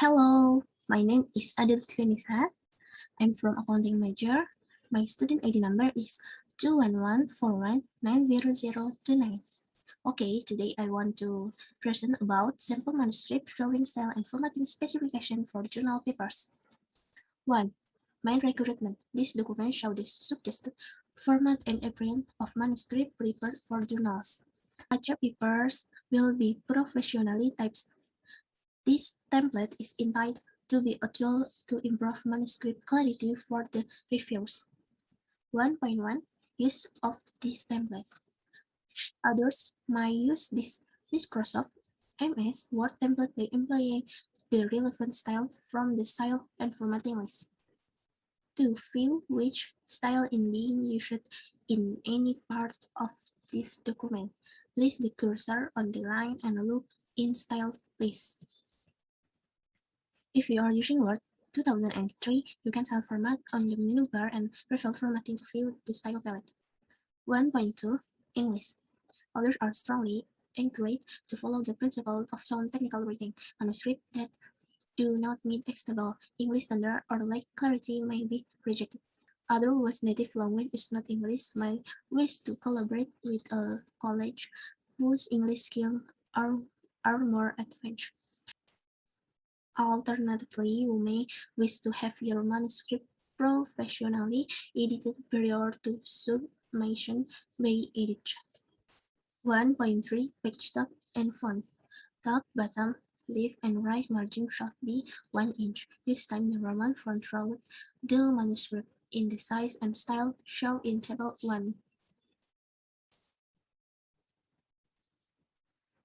Hello, my name is Ade Lutfianisa. I'm from accounting major. My student ID number is 21141900029. Okay, today I want to present about sample manuscript drawing style and formatting specification for journal papers. 1. Main recruitment. This document shows the suggested format and appearance of manuscript prepared for journals. Major papers will be professionally typed. This template is intended to be a tool to improve manuscript clarity for the reviewers. 1.1 Use of this template. Others might use this Microsoft MS Word template by employing the relevant style from the style and formatting list. To view which style is being used in any part of this document, place the cursor on the line and look in Style list. If you are using Word 2003, you can select Format on the menu bar and reveal formatting to view the style palette. 1.2 English. Authors are strongly encouraged to follow the principle of sound technical writing. Manuscripts that do not meet acceptable English standard or lack clarity may be rejected. Others whose native language is not English may wish to collaborate with a college whose English skills are more advanced. Alternatively, you may wish to have your manuscript professionally edited prior to submission by editor. 1.3 Page top and font. Top, bottom, left, and right margin should be 1 inch. Use Times New Roman font throughout the manuscript in the size and style shown in Table 1.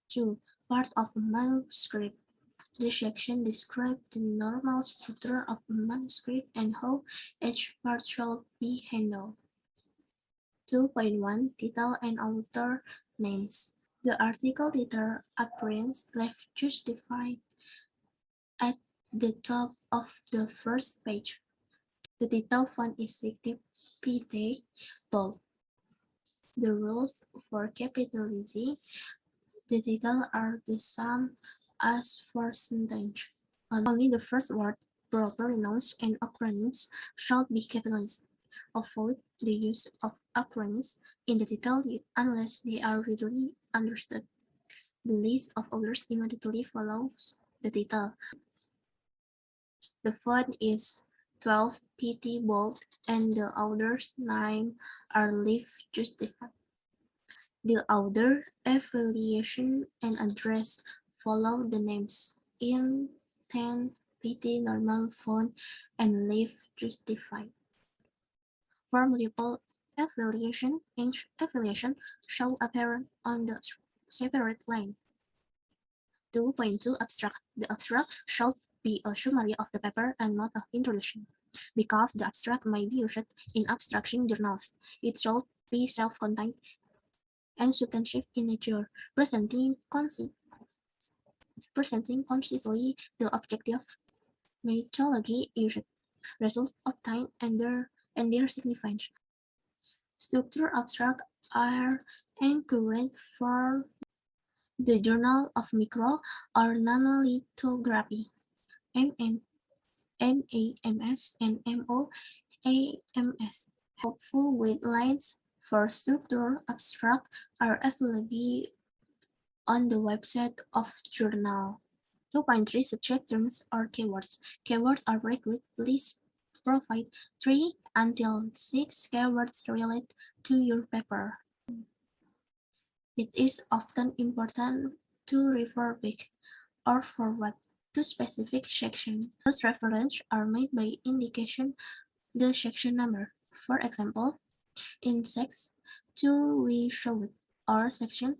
2. Part of a manuscript. This section describes the normal structure of a manuscript and how each part should be handled. 2.1 Title and author names. The article title appearance left justified at the top of the first page. The title font is dictated PT bold. The rules for capitalizing the title are the same as for sentence. Only the first word, proper nouns, and acronyms shall be capitalized. Avoid the use of acronyms in the title unless they are readily understood. The list of authors immediately follows the title. The font is 12 pt bold and the author's name are left justified. The author, affiliation, and address follow the names in 10 pt normal font and left justified. For multiple affiliation, each affiliation shall appear on the separate line. 2.2 Abstract. The abstract shall be a summary of the paper and not an introduction. Because the abstract may be used in abstraction journals, it should be self-contained and substantive in nature, presenting concisely the objective methodology used, results obtained, and their significance. Structure abstract are encouraged for the Journal of Micro or Nanolithography, MAMS, and MOAMS. Helpful guidelines for structure abstract are available on the website of journal. 2.3 Subject terms or keywords. Keywords are required. Please provide 3 until 6 keywords related to your paper. It is often important to refer back or forward to specific section. Those references are made by indication the section number. For example, in Section 2 we showed or Section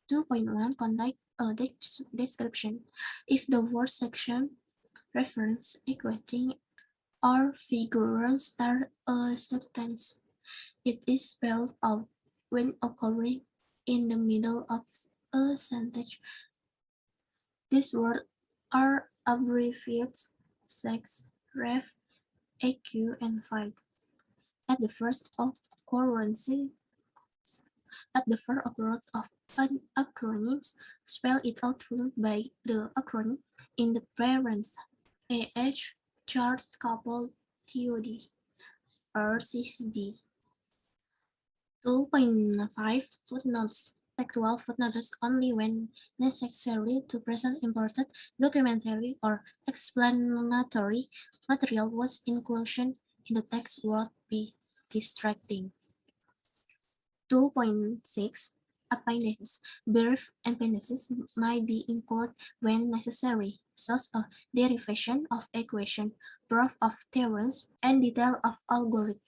2.1 contains a description. If the word section, reference, equating, or figure start a sentence, it is spelled out when occurring in the middle of a sentence. These words are abbreviated sex, ref, AQ, and find. At the first occurrence, at the first approach of an acronym, spell it out followed by the acronym in the parents AH chart couple TOD or CCD. 2.5 Footnotes. Textual footnotes only when necessary to present important documentary or explanatory material was inclusion in the text would be distracting. 2.6 Appendices. Brief appendices might be included when necessary, such as derivation of equation, proof of theorems, and detail of algorithm.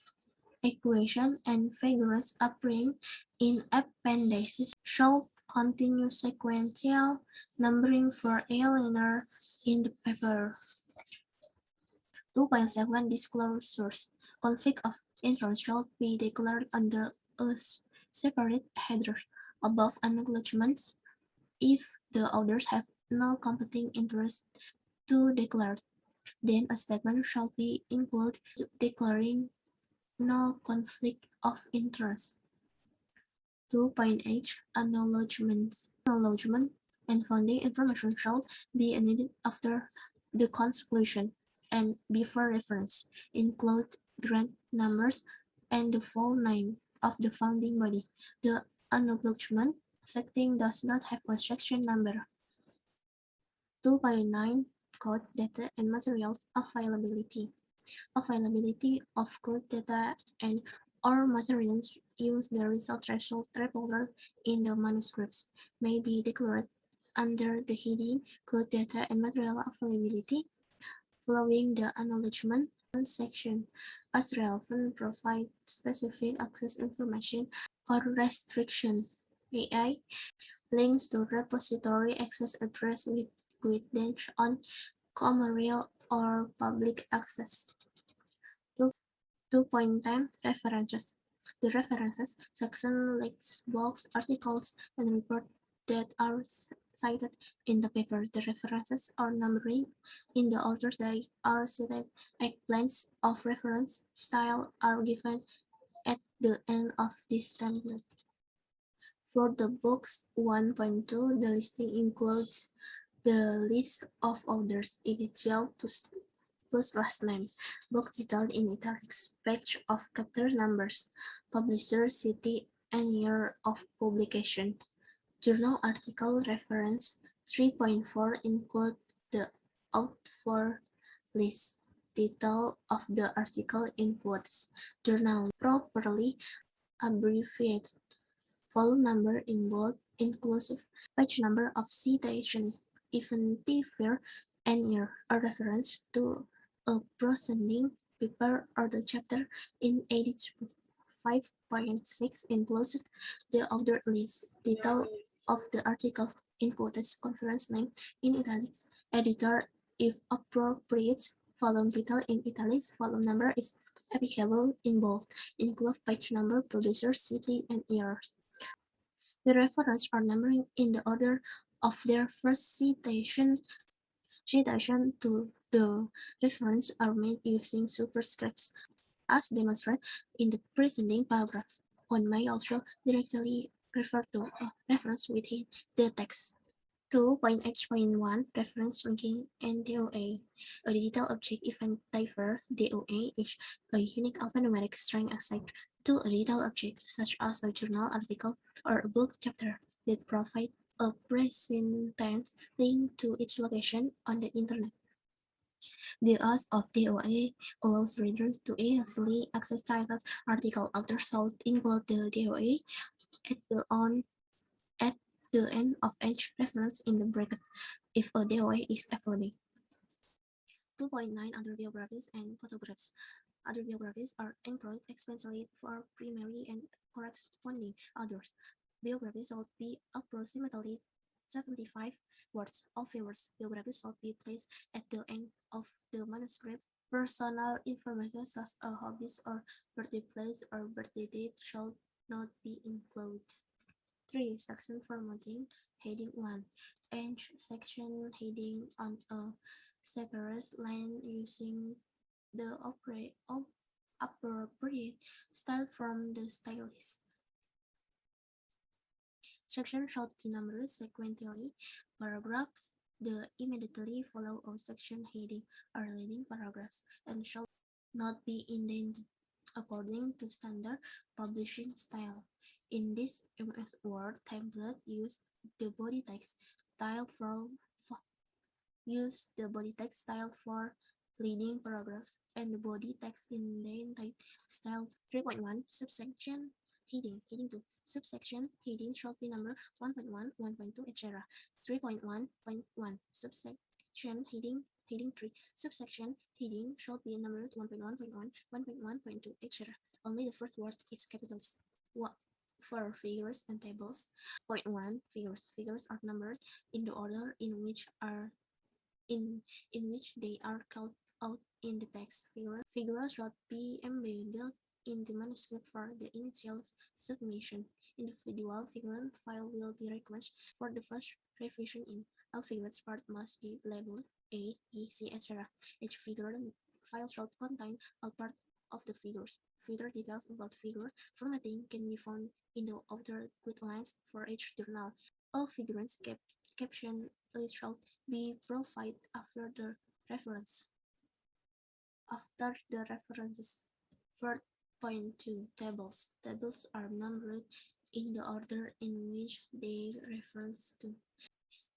Equation and figures appearing in appendices should continue sequential numbering for a linear in the paper. 2.7 Disclosures. Conflict of interest should be declared under a separate header above acknowledgements if the authors have no competing interest to declare. Then a statement shall be included declaring no conflict of interest. 2.8 Acknowledgements. Acknowledgement and founding information shall be added after the conclusion and before reference. Include grant numbers and the full name of the founding body. The acknowledgement setting does not have a section number. 2.9 Code, data, and materials availability. Availability of code data and or materials use the result threshold reported in the manuscripts may be declared under the heading Code Data and Material Availability following the acknowledgement section as relevant provide specific access information or restriction AI links to repository access address with guidance on commercial or public access. 2.10 References. The references section lists books, articles, and reports that are cited in the paper. The references are numbering in the orders they are cited. Examples of reference style are given at the end of this template. For the books 1.2, the listing includes the list of authors, initial to plus last name, book title in italics, page of chapter numbers, publisher, city, and year of publication. Journal article reference 3.4 include the author list, title of the article in quotes, journal properly abbreviated, volume number in bold, inclusive, page number of citation, eventifer, and year, a reference to a proceeding paper or the chapter in 85.6 includes the author list, title of the article in quotes, conference name in italics, editor if appropriate, volume title in italics, volume number is applicable in bold, include page number, producer, city, and year. The references are numbering in the order of their first citation. Citation to the reference are made using superscripts, as demonstrated in the preceding paragraphs. One may also directly refer to a reference within the text. 2.h.1 Reference linking and DOA. A digital object eventifer DOA is a unique alphanumeric string assigned to a digital object, such as a journal article or a book chapter, that provide a present tense link to its location on the internet. The use of DOA allows readers to easily access titled article authors should include the DOA at the end of each reference in the bracket if a DOA is available. 2.9 Other biographies and photographs. Other biographies are included explicitly for primary and corresponding authors. Biographies should be approximately 75 words. All viewers' biographies should be placed at the end of the manuscript. Personal information such as hobbies or birthplace or birthday date should not be included. 3. Section formatting. Heading 1. Age section heading on a separate line using the appropriate style from the stylist. Sections should be numbered sequentially. Paragraphs that immediately follow a section heading are leading paragraphs and should not be indented according to standard publishing style. In this MS Word template, the body text style use the body text style for leading paragraphs and the body text indented style. 3.1 Subsection Heading 2 Subsection heading should be number 1.1, 1.2, etc. 3.1.1 Subsection heading 3 Subsection heading should be numbered 1.1.1, 1.1.2, etc. Only the first word is capitalized. What for figures and tables? Point 1 Figures. Figures are numbered in the order in which they are called out in the text. Figures should be embedded in the manuscript for the initial submission. Individual figurant file will be requested for the first revision in. All figurants part must be labeled A, B, C, etc. Each figurant file should contain all part of the figures. Further details about figure formatting can be found in the outer guidelines for each journal. All figurants caption should be provided reference after the references. 4.2 Tables. Tables are numbered in the order in which they reference to.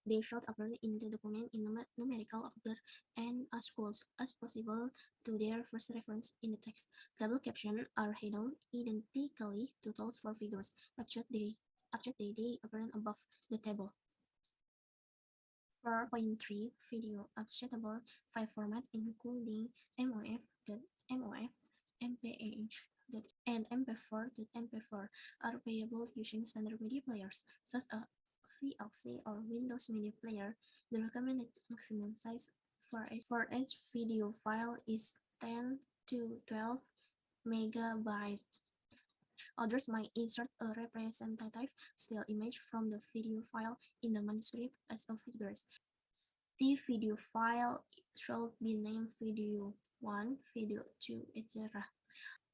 They should appear in the document in numerical order and as close as possible to their first reference in the text. Table captions are handled identically to those for figures, except they appear above the table. 4.3 Video Acceptable file format including MOF, .mof, MPEG, and MP4 are playable using standard media players, such as VLC or Windows Media Player. The recommended maximum size for each video file is 10 to 12 MB. Others might insert a representative still image from the video file in the manuscript as a figure. The video file should be named Video 1, Video 2, etc.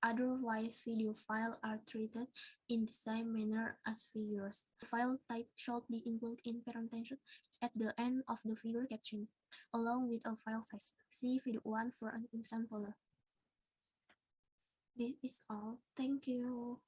Otherwise, video files are treated in the same manner as figures. The file type should be included in parentheses at the end of the figure caption, along with a file size. See Video 1 for an example. This is all. Thank you.